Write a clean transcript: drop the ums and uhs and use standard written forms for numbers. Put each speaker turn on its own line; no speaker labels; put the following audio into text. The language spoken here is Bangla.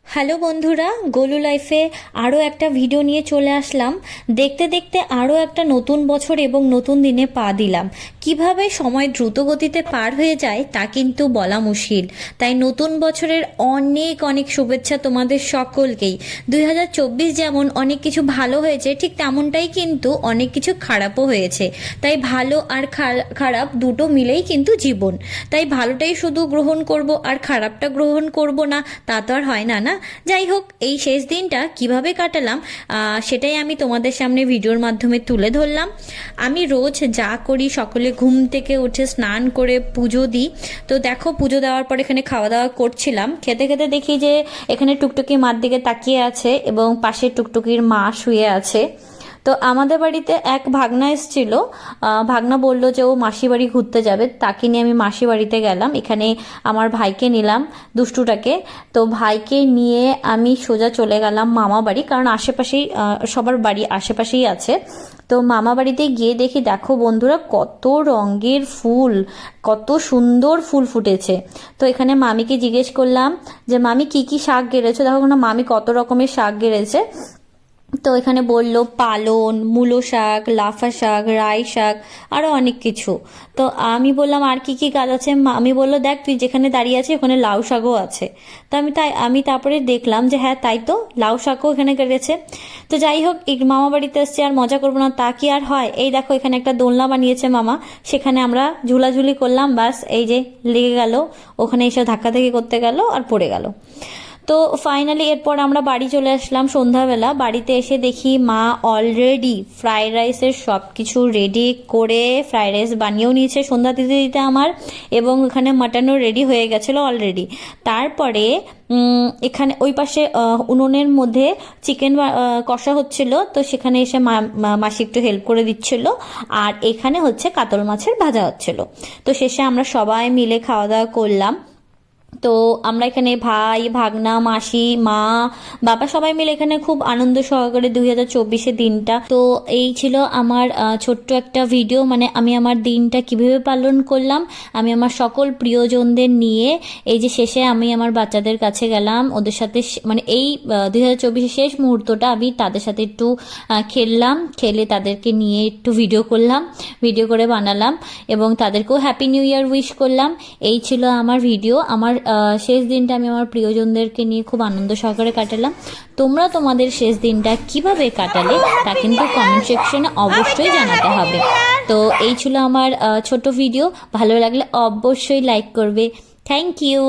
হ্যালো বন্ধুরা, গোলু লাইফে আরও একটা ভিডিও নিয়ে চলে আসলাম। দেখতে দেখতে আরও একটা নতুন বছর এবং নতুন দিনে পা দিলাম। কিভাবে সময় দ্রুত গতিতে পার হয়ে যায় তা কিন্তু বলা মুশকিল। তাই নতুন বছরের অনেক অনেক শুভেচ্ছা তোমাদের সকলকেই। 2024 যেমন অনেক কিছু ভালো হয়েছে, ঠিক তেমনটাই কিন্তু অনেক কিছু খারাপও হয়েছে। তাই ভালো আর খারাপ দুটো মিলেই কিন্তু জীবন। তাই ভালোটাই শুধু গ্রহণ করব আর খারাপটা গ্রহণ করব না, তা তো আর হয় না না। যাই হোক, এই শেষ দিনটা কিভাবে কাটালাম সেটাই আমি তোমাদের সামনে ভিডিওর মাধ্যমে তুলে ধরলাম। আমি রোজ যা করি, সকলে ঘুম থেকে উঠে স্নান করে পুজো দিই। তো দেখো, পুজো দেওয়ার পর এখানে খাওয়া দাওয়া করছিলাম। খেতে খেতে দেখি যে এখানে টুকটুকি মার দিকে তাকিয়ে আছে এবং পাশে টুকটুকির মা শুয়ে আছে। তো আমাদের বাড়িতে এক ভাগনা এসেছিল। ভাগনা বলল যে ও মাসি বাড়ি ঘুরতে যাবে, তাকে নিয়ে আমি মাসি বাড়িতে গেলাম। এখানে আমার ভাইকে নিলাম, দুষ্টুটাকে। তো ভাইকে নিয়ে আমি সোজা চলে গেলাম মামা বাড়ি, কারণ আশেপাশেই সবার বাড়ি আশেপাশেই আছে। তো মামা বাড়িতে গিয়ে দেখি, দেখো বন্ধুরা, কত রঙের ফুল, কত সুন্দর ফুল ফুটেছে। তো এখানে মামিকে জিজ্ঞেস করলাম যে মামি কি কি শাক গেড়েছো। দেখো না মামি কত রকমের শাক গেড়েছে। তো এখানে বলল পালন, মূলো শাক, লাফা শাক, রাই শাক, আরও অনেক কিছু। তো আমি বললাম আর কি কি গাছ আছে। আমি বললো দেখ তুই যেখানে দাঁড়িয়ে আছিস ওখানে লাউ শাকও আছে। তো আমি তারপরে দেখলাম যে হ্যাঁ তাই তো, লাউ শাকও এখানে কেটেছে। তো যাই হোক, মামা বাড়িতে এসছে, আর মজা করবো না তা কি আর হয়। এই দেখো এখানে একটা দোলনা বানিয়েছে মামা, সেখানে আমরা ঝুলাঝুলি করলাম। বাস এই যে লেগে গেল, ওখানে এসে ধাক্কাধাক্কি করতে গেল আর পড়ে গেল। তো ফাইনালি এরপর আমরা বাড়ি চলে আসলাম সন্ধ্যাবেলা। বাড়িতে এসে দেখি মা অলরেডি ফ্রাইড রাইসের সব কিছু রেডি করে ফ্রাইড রাইস বানিয়েও নিয়েছে সন্ধ্যা দিতে দিতে আমার, এবং এখানে মাটনও রেডি হয়ে গেছিলো অলরেডি। তারপরে এখানে ওই পাশে উনুনের মধ্যে চিকেন কষা হচ্ছিল, তো সেখানে এসে মাসি একটু হেল্প করে দিচ্ছিল। আর এখানে হচ্ছে কাতল মাছের ভাজা হচ্ছিল। তো শেষে আমরা সবাই মিলে খাওয়া দাওয়া করলাম। তো আমরা এখানে ভাই, ভাগনা, মাসি, মা, বাবা সবাই মিলে এখানে খুব আনন্দ সহকারে 2024 দিনটা। তো এই ছিল আমার ছোট্ট একটা ভিডিও, মানে আমি আমার দিনটা কিভাবে পালন করলাম। আমি আমার সকল প্রিয়জনদের নিয়ে এই যে শেষে আমি আমার বাচ্চাদের কাছে গেলাম, ওদের সাথে মানে এই 2024 শেষ মুহূর্তটা আমি তাদের সাথে একটু খেললাম, খেলে তাদেরকে নিয়ে একটু ভিডিও করলাম, ভিডিও করে বানালাম এবং তাদেরকেও হ্যাপি নিউ ইয়ার উইশ করলাম। এই ছিল আমার ভিডিও। আমার শেষ দিনটা আমি আমার প্রিয়জনদেরকে নিয়ে খুব আনন্দ সহকারে কাটালাম। তোমরা তোমাদের শেষ দিনটা কিভাবে কাটালে তা কিন্তু কমেন্ট সেকশনে অবশ্যই জানাতে হবে। তো এই ছিল আমার ছোট ভিডিও। ভালো লাগলে অবশ্যই লাইক করবে। Thank you.